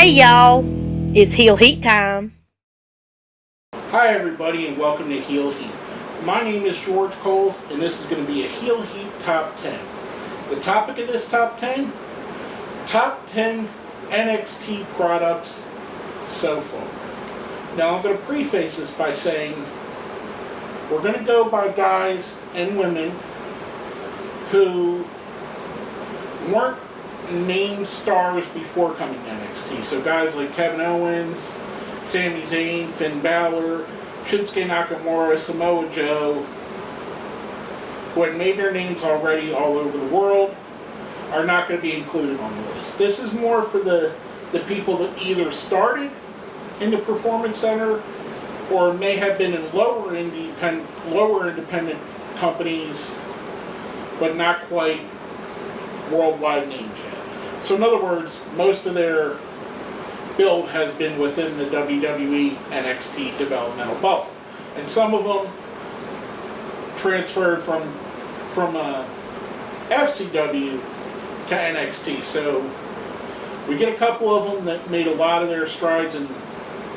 Hey y'all, it's Heel Heat time. Hi everybody and welcome to Heel Heat. My name is George Coles and this is going to be a Heel Heat Top 10. The topic of this Top 10? Top 10 NXT products so far. Now I'm going to preface this by saying we're going to go by guys and women who weren't named stars before coming to NXT. So guys like Kevin Owens, Sami Zayn, Finn Balor, Shinsuke Nakamura, Samoa Joe, who had made their names already all over the world, are not going to be included on the list. This is more for the people that either started in the Performance Center or may have been in lower independent companies, but not quite worldwide names yet. So in other words, most of their build has been within the WWE NXT developmental bubble. And some of them transferred from FCW to NXT. So we get a couple of them that made a lot of their strides in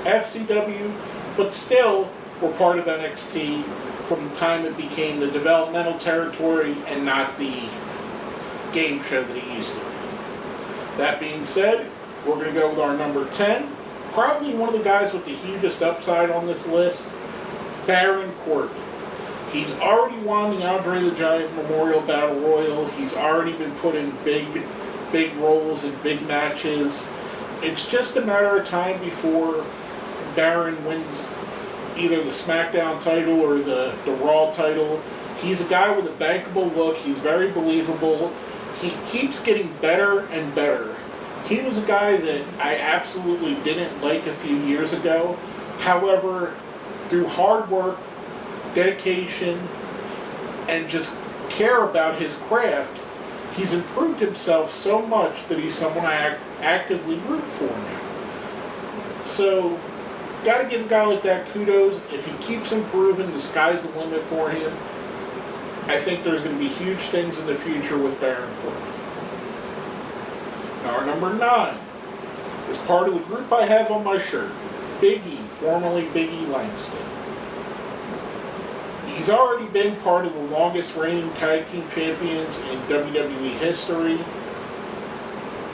FCW, but still were part of NXT from the time it became the developmental territory and not the game show that it used to be. That being said, we're going to go with our number 10. Probably one of the guys with the hugest upside on this list, Baron Corbin. He's already won the Andre the Giant Memorial Battle Royal. He's already been put in big roles in big matches. It's just a matter of time before Baron wins either the SmackDown title or the Raw title. He's a guy with a bankable look. He's very believable. He keeps getting better and better. He was a guy that I absolutely didn't like a few years ago. However, through hard work, dedication, and just care about his craft, he's improved himself so much that he's someone I actively root for now. So, gotta give a guy like that kudos. If he keeps improving, the sky's the limit for him. I think there's going to be huge things in the future with Baron Corbin. Now our number 9 is part of the group I have on my shirt. Big E, formerly Big E Langston. He's already been part of the longest reigning tag team champions in WWE history.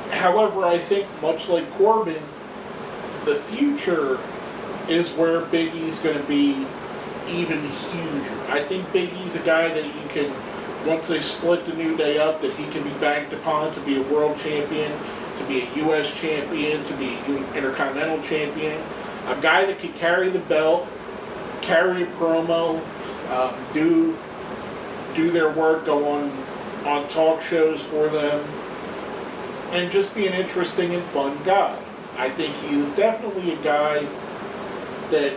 However, I think much like Corbin, the future is where Big E's going to be even huger. I think Big E's a guy that you can, once they split the New Day up, that he can be banked upon to be a world champion, to be a U.S. champion, to be an Intercontinental champion. A guy that can carry the belt, carry a promo, do their work, go on talk shows for them, and just be an interesting and fun guy. I think he's definitely a guy that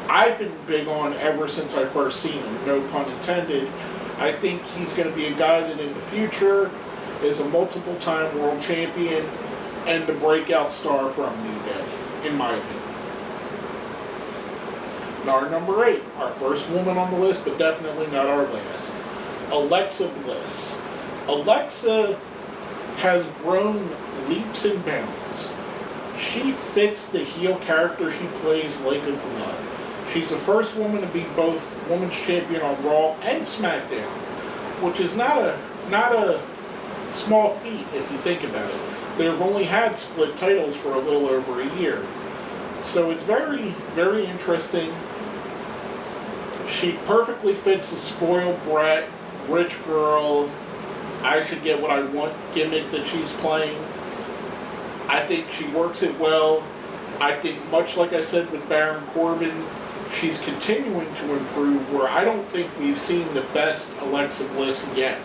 I've been big on ever since I first seen him, no pun intended. I think he's going to be a guy that in the future is a multiple-time world champion and the breakout star from New Day, in my opinion. Now our number 8, our first woman on the list, but definitely not our last, Alexa Bliss. Alexa has grown leaps and bounds. She fits the heel character she plays like a glove. She's the first woman to be both Women's Champion on Raw and SmackDown, which is not a small feat if you think about it. They've only had split titles for a little over a year. So it's very, very interesting. She perfectly fits the spoiled brat, rich girl, I should get what I want gimmick that she's playing. I think she works it well. I think, much like I said with Baron Corbin, she's continuing to improve where I don't think we've seen the best Alexa Bliss yet.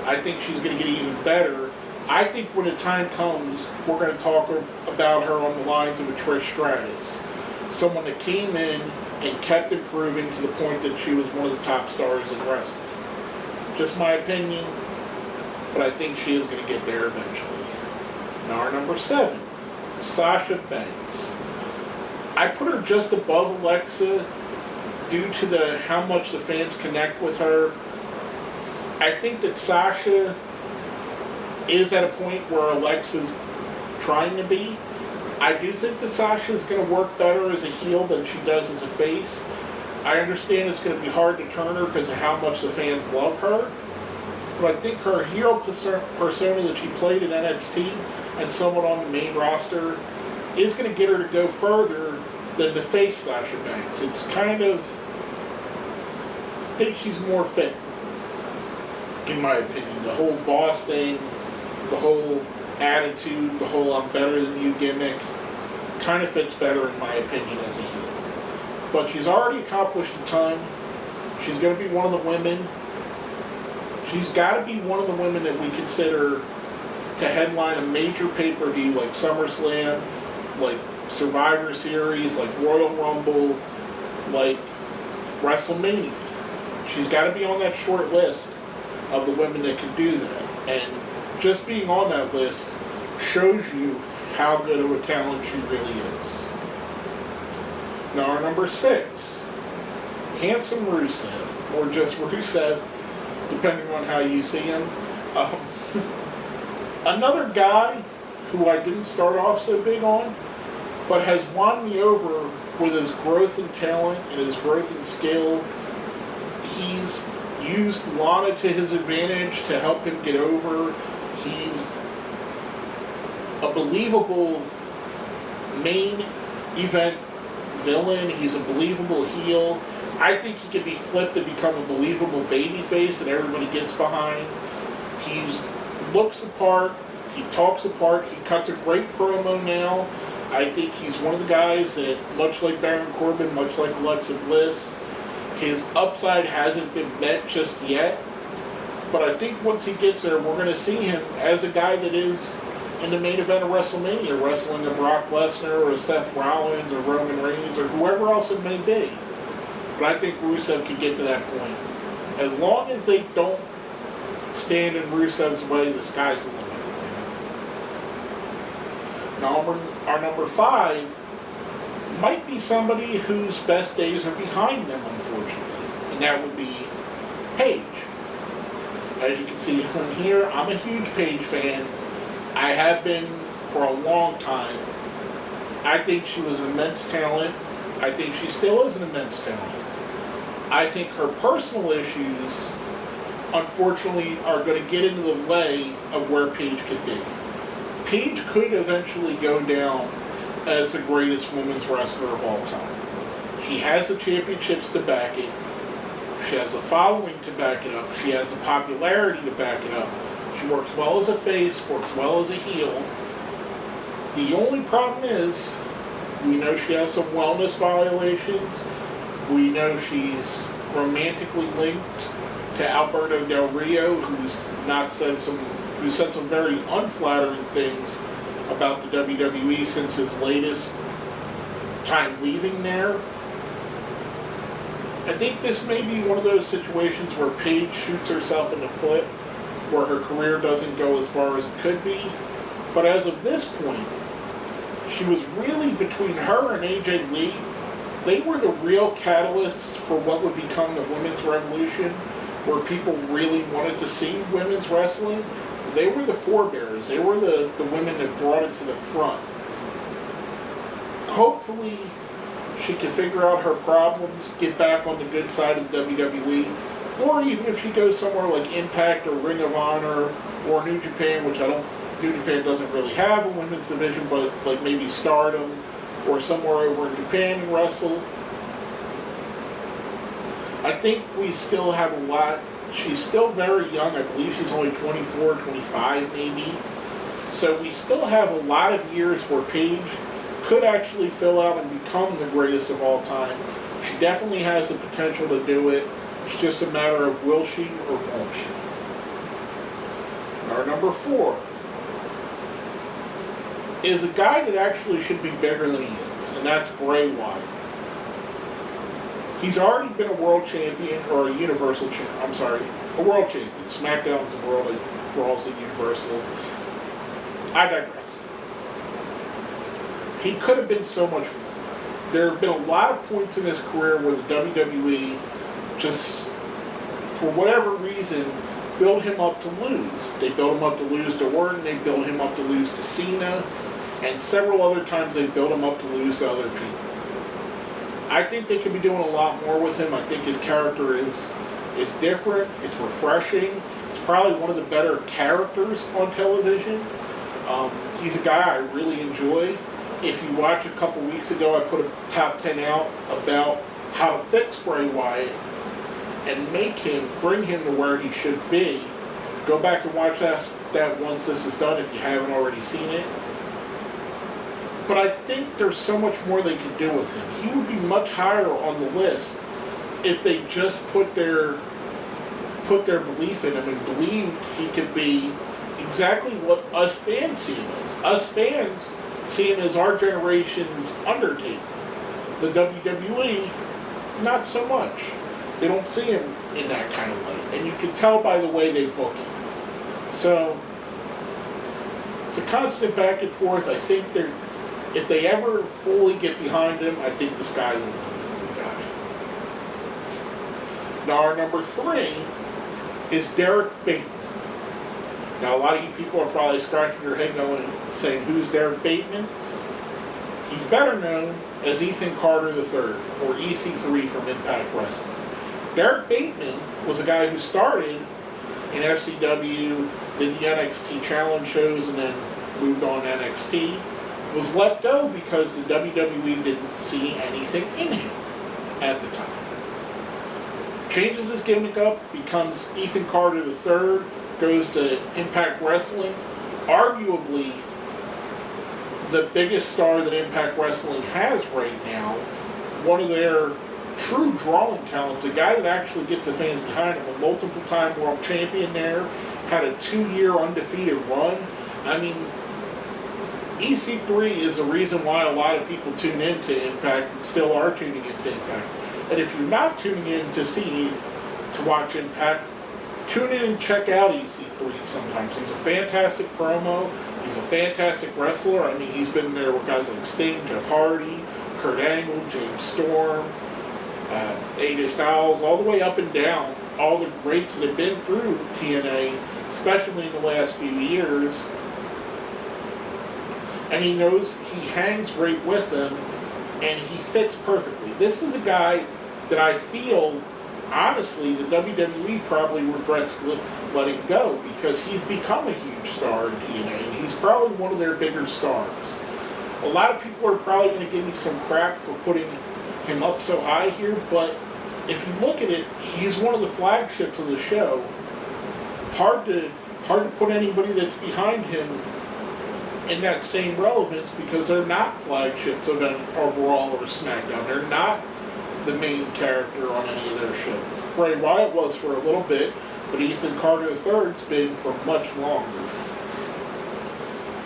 I think she's going to get even better. I think when the time comes, we're going to talk about her on the lines of a Trish Stratus. Someone that came in and kept improving to the point that she was one of the top stars in wrestling. Just my opinion, but I think she is going to get there eventually. Now our number 7, Sasha Banks. I put her just above Alexa due to how much the fans connect with her. I think that Sasha is at a point where Alexa's trying to be. I do think that Sasha is going to work better as a heel than she does as a face. I understand it's going to be hard to turn her because of how much the fans love her. But I think her hero persona that she played in NXT and somewhat on the main roster is going to get her to go further than the face Sasha Banks. It's kind of... I think she's more fit, in my opinion. The whole boss thing, the whole attitude, the whole I'm better than you gimmick, kind of fits better, in my opinion, as a heel. But she's already accomplished a ton. She's going to be one of the women. She's got to be one of the women that we consider to headline a major pay-per-view like SummerSlam, like Survivor Series, like Royal Rumble, like WrestleMania. She's got to be on that short list of the women that can do that. And just being on that list shows you how good of a talent she really is. Now, our number 6, Handsome Rusev, or just Rusev, depending on how you see him. Another guy who I didn't start off so big on, but has won me over with his growth in talent and his growth in skill. He's used Lana to his advantage to help him get over. He's a believable main event villain. He's a believable heel. I think he can be flipped to become a believable babyface that everybody gets behind. He looks the part. He talks the part. He cuts a great promo now. I think he's one of the guys that, much like Baron Corbin, much like Alexa Bliss, his upside hasn't been met just yet. But I think once he gets there, we're going to see him as a guy that is in the main event of WrestleMania, wrestling a Brock Lesnar or a Seth Rollins or Roman Reigns or whoever else it may be. But I think Rusev can get to that point. As long as they don't stand in Rusev's way, the sky's the limit for him. Now, our number 5 might be somebody whose best days are behind them, unfortunately. And that would be Paige. As you can see from here, I'm a huge Paige fan. I have been for a long time. I think she was an immense talent. I think she still is an immense talent. I think her personal issues, unfortunately, are going to get into the way of where Paige could be. Paige could eventually go down as the greatest women's wrestler of all time. She has the championships to back it. She has the following to back it up. She has the popularity to back it up. She works well as a face, works well as a heel. The only problem is, we know she has some wellness violations. We know she's romantically linked to Alberto Del Rio, who said some very unflattering things about the WWE since his latest time leaving there. I think this may be one of those situations where Paige shoots herself in the foot, where her career doesn't go as far as it could be. But as of this point, she was really, between her and AJ Lee, they were the real catalysts for what would become the women's revolution, where people really wanted to see women's wrestling. They were the forebearers. They were the women that brought it to the front. Hopefully, she can figure out her problems, get back on the good side of WWE, or even if she goes somewhere like Impact or Ring of Honor or New Japan, which New Japan doesn't really have a women's division, but like maybe Stardom or somewhere over in Japan and wrestle. I think we still have a lot. She's still very young. I believe she's only 24, 25 maybe. So we still have a lot of years where Paige could actually fill out and become the greatest of all time. She definitely has the potential to do it. It's just a matter of will she or won't she. Our number 4 is a guy that actually should be bigger than he is, and that's Bray Wyatt. He's already been a world champion, or a universal champion. I'm sorry, a world champion. SmackDown's a world, Raw's a universal. I digress. He could have been so much more. There have been a lot of points in his career where the WWE just, for whatever reason, built him up to lose. They built him up to lose to Orton. They built him up to lose to Cena. and several other times they built him up to lose to other people. I think they could be doing a lot more with him. I think his character is different. It's refreshing. It's probably one of the better characters on television. He's a guy I really enjoy. If you watch a couple weeks ago, I put a top 10 out about how to fix Bray Wyatt and bring him to where he should be. Go back and watch that once this is done if you haven't already seen it. But I think there's so much more they could do with him. He would be much higher on the list if they just put their belief in him and believed he could be exactly what us fans see him as. Us fans see him as our generation's Undertaker. The WWE, not so much. They don't see him in that kind of light. And you can tell by the way they book him. So, it's a constant back and forth. I think if they ever fully get behind him, I think the sky's the limit for the guy. Now, our number 3 is Derek Bateman. Now, a lot of you people are probably scratching your head going, saying, who's Derek Bateman? He's better known as Ethan Carter III, or EC3 from Impact Wrestling. Derek Bateman was a guy who started in FCW, did the NXT challenge shows, and then moved on to NXT. Was let go because the WWE didn't see anything in him at the time. Changes his gimmick up, becomes Ethan Carter III, goes to Impact Wrestling, arguably the biggest star that Impact Wrestling has right now, one of their true drawing talents, a guy that actually gets the fans behind him, a multiple-time world champion there, had a 2-year undefeated run. I mean, EC3 is the reason why a lot of people tune into Impact and still are tuning into Impact. And if you're not tuning in to watch Impact, tune in and check out EC3 sometimes. He's a fantastic promo. He's a fantastic wrestler. I mean, he's been there with guys like Sting, Jeff Hardy, Kurt Angle, James Storm, AJ Styles, all the way up and down. All the greats that have been through TNA, especially in the last few years. And he knows he hangs right with them, and he fits perfectly. This is a guy that I feel, honestly, the WWE probably regrets letting go because he's become a huge star in TNA, and he's probably one of their bigger stars. A lot of people are probably going to give me some crap for putting him up so high here, but if you look at it, he's one of the flagships of the show. Hard to put anybody that's behind him in that same relevance because they're not flagships of Raw or SmackDown. They're not the main character on any of their shows. Bray Wyatt was for a little bit, but Ethan Carter III's been for much longer.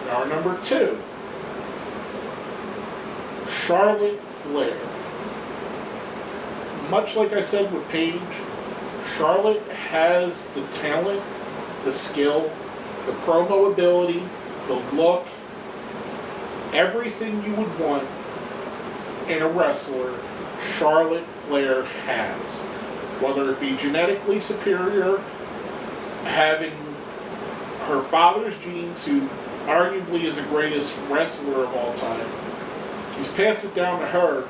Now our number 2, Charlotte Flair. Much like I said with Paige, Charlotte has the talent, the skill, the promo ability, the look, everything you would want in a wrestler, Charlotte Flair has. Whether it be genetically superior, having her father's genes, who arguably is the greatest wrestler of all time, he's passed it down to her.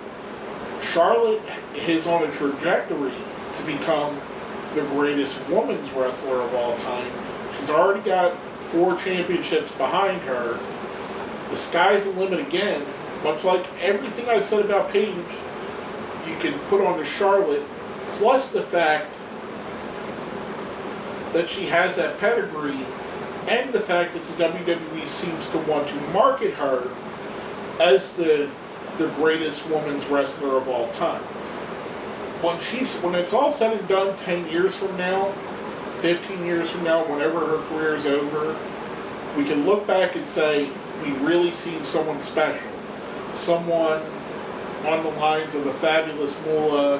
Charlotte is on a trajectory to become the greatest women's wrestler of all time. She's already got 4 championships behind her. The sky's the limit again. Much like everything I said about Paige, you can put on to Charlotte, plus the fact that she has that pedigree, and the fact that the WWE seems to want to market her as the greatest women's wrestler of all time. When it's all said and done 10 years from now, 15 years from now, whenever her career is over, we can look back and say, we really seen someone special. Someone on the lines of a Fabulous Moolah,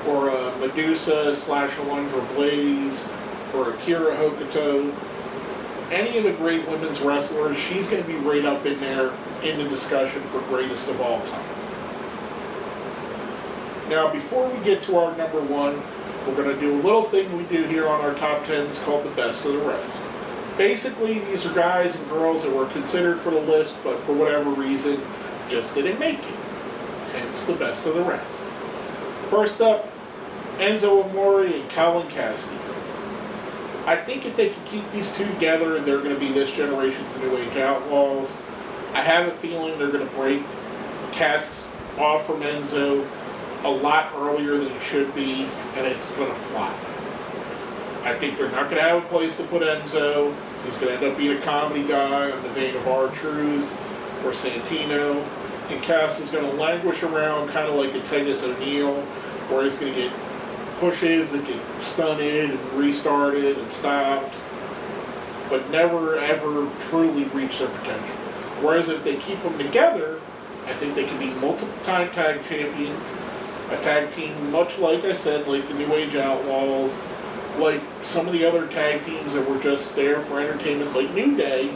or a Medusa / Alundra Blaze, or Akira Hokuto. Any of the great women's wrestlers, she's going to be right up in there in the discussion for greatest of all time. Now, before we get to our number 1, we're going to do a little thing we do here on our top 10s called the best of the rest. Basically, these are guys and girls that were considered for the list, but for whatever reason, just didn't make it. Hence the best of the rest. First up, Enzo Amore and Colin Cassidy. I think if they can keep these two together, they're going to be this generation's New Age Outlaws. I have a feeling they're going to break Cass off from Enzo a lot earlier than it should be, and it's going to flop. I think they're not going to have a place to put Enzo. He's going to end up being a comedy guy on the vein of R-Truth or Santino. And Cass is going to languish around kind of like a Titus O'Neil, where he's going to get pushes that get stunted and restarted and stopped, but never ever truly reach their potential. Whereas if they keep them together, I think they can be multiple-time tag champions, a tag team much like I said, like the New Age Outlaws, like some of the other tag teams that were just there for entertainment, like New Day.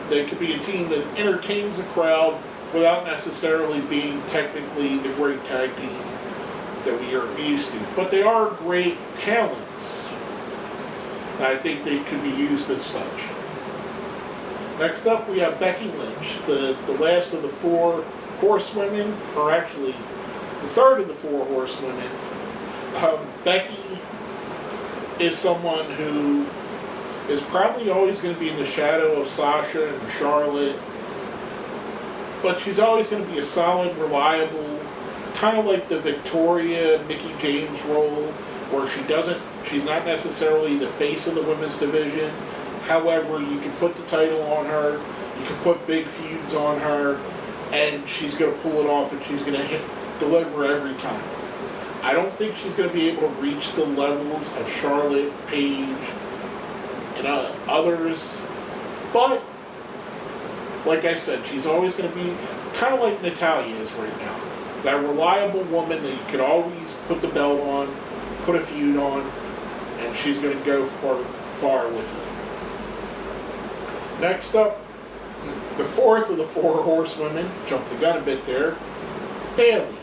They could be a team that entertains the crowd without necessarily being technically the great tag team that we are used to. But they are great talents. And I think they could be used as such. Next up, we have Becky Lynch, the last of the four horsewomen, or actually the third of the four horsewomen. Becky is someone who is probably always going to be in the shadow of Sasha and Charlotte, but she's always going to be a solid, reliable, kind of like the Victoria, Mickie James role, where she's not necessarily the face of the women's division. However, you can put the title on her, you can put big feuds on her, and she's going to pull it off, and she's going to deliver every time. I don't think she's going to be able to reach the levels of Charlotte, Paige, and others, but like I said, she's always going to be kind of like Natalya is right now. That reliable woman that you could always put the belt on, put a feud on, and she's going to go far with it. Next up, the fourth of the four horsewomen, jumped the gun a bit there, Bayley.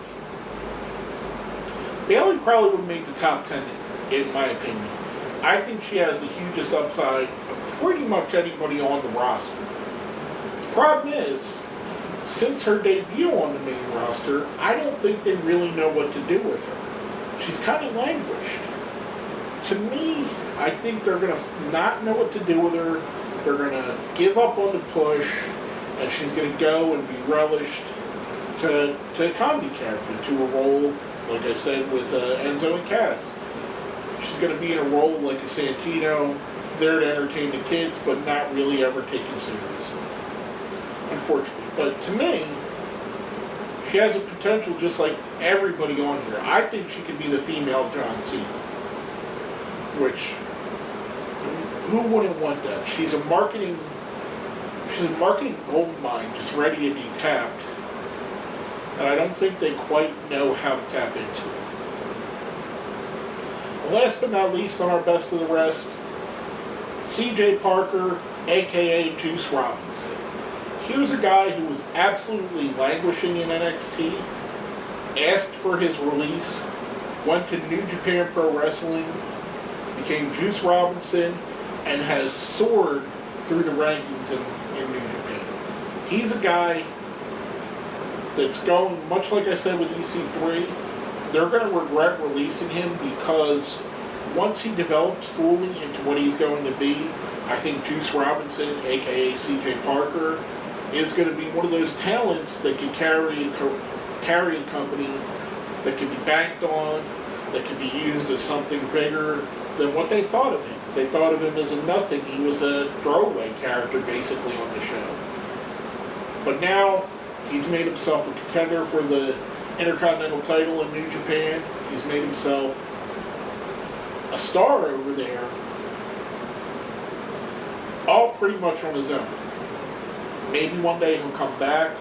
Bayley probably would have made the top 10 in my opinion. I think she has the hugest upside of pretty much anybody on the roster. The problem is, since her debut on the main roster, I don't think they really know what to do with her. She's kind of languished. To me, I think they're going to not know what to do with her. They're going to give up on the push, and she's going to go and be relished to a comedy character, to a role, like I said, with Enzo and Cass. She's going to be in a role like a Santino, there to entertain the kids, but not really ever taken seriously. Unfortunately. But to me, she has a potential just like everybody on here. I think she could be the female John Cena. Which, who wouldn't want that? She's a marketing gold mine just ready to be tapped. And I don't think they quite know how to tap into it. Last but not least on our best of the rest, CJ Parker, aka Juice Robinson. Here's a guy who was absolutely languishing in NXT, asked for his release, went to New Japan Pro Wrestling, became Juice Robinson, and has soared through the rankings in New Japan. He's a guy that's going, much like I said with EC3, they're going to regret releasing him because once he develops fully into what he's going to be, I think Juice Robinson, aka CJ Parker, is going to be one of those talents that can carry a company, that can be banked on, that can be used as something bigger than what they thought of him. They thought of him as a nothing. He was a throwaway character basically on the show. But now he's made himself a contender for the Intercontinental title in New Japan. He's made himself a star over there, all pretty much on his own. Maybe one day he'll come back.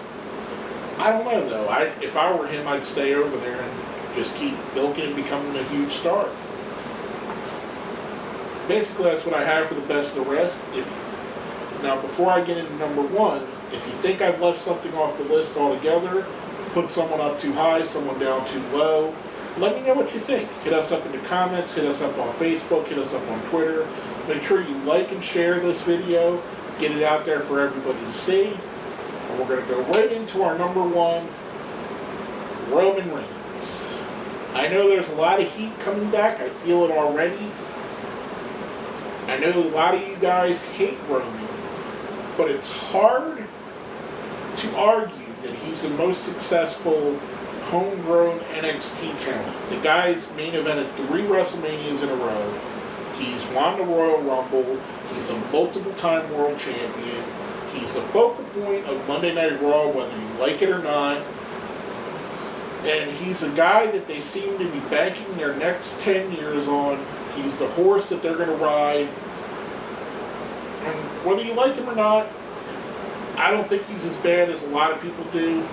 I don't know though. If I were him, I'd stay over there and just keep milking and becoming a huge star. Basically, that's what I have for the best of the rest. Now, before I get into number one, if you think I've left something off the list altogether, put someone up too high, someone down too low, let me know what you think. Hit us up in the comments, hit us up on Facebook, hit us up on Twitter. Make sure you like and share this video. Get it out there for everybody to see. And we're going to go right into our number one, Roman Reigns. I know there's a lot of heat coming back. I feel it already. I know a lot of you guys hate Roman, but it's hard to argue that he's the most successful homegrown NXT talent. The guy's main evented 3 WrestleManias in a row. He's won the Royal Rumble. He's a multiple-time world champion. He's the focal point of Monday Night Raw, whether you like it or not. And he's a guy that they seem to be banking their next 10 years on. He's the horse that they're going to ride. And whether you like him or not, I don't think he's as bad as a lot of people do.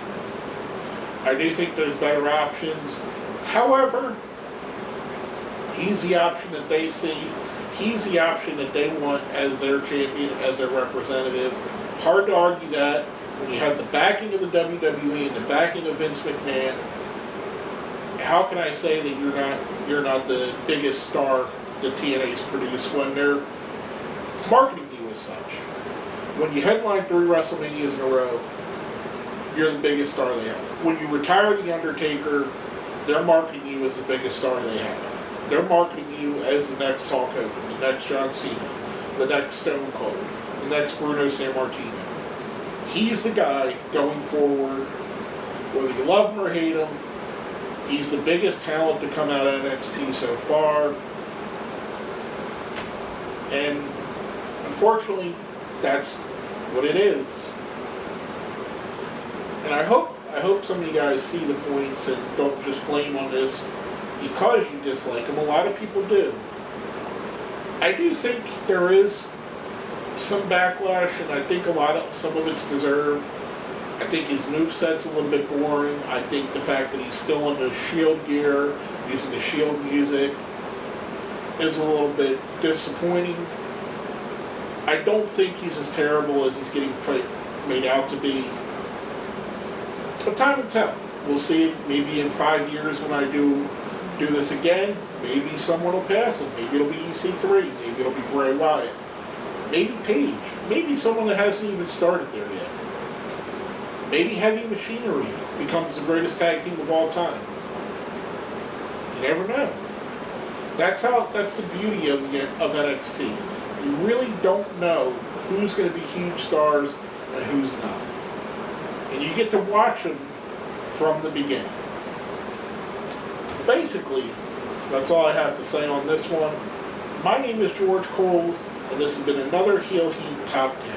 I do think there's better options. However, he's the option that they see. He's the option that they want as their champion, as their representative. Hard to argue that when you have the backing of the WWE and the backing of Vince McMahon. How can I say that you're not the biggest star that TNA's produced when they're marketing you as such? When you headline 3 WrestleManias in a row, you're the biggest star they have. When you retire The Undertaker, they're marketing you as the biggest star they have. They're marketing you as the next Hulk Hogan, the next John Cena, the next Stone Cold, the next Bruno Sammartino. He's the guy going forward, whether you love him or hate him. He's the biggest talent to come out of NXT so far. And unfortunately, that's what it is. And I hope some of you guys see the points and don't just flame on this because you dislike him. A lot of people do. I do think there is some backlash, and I think some of it's deserved. I think his moveset's a little bit boring. I think the fact that he's still in the Shield gear, using the Shield music, is a little bit disappointing. I don't think he's as terrible as he's getting made out to be. But time will tell. We'll see. Maybe in 5 years when I do this again, maybe someone will pass him. Maybe it'll be EC3. Maybe it'll be Bray Wyatt. Maybe Paige. Maybe someone that hasn't even started there yet. Maybe Heavy Machinery becomes the greatest tag team of all time. You never know. That's the beauty of NXT. You really don't know who's going to be huge stars and who's not. And you get to watch them from the beginning. Basically, that's all I have to say on this one. My name is George Coles, and this has been another Heel Heat Top 10.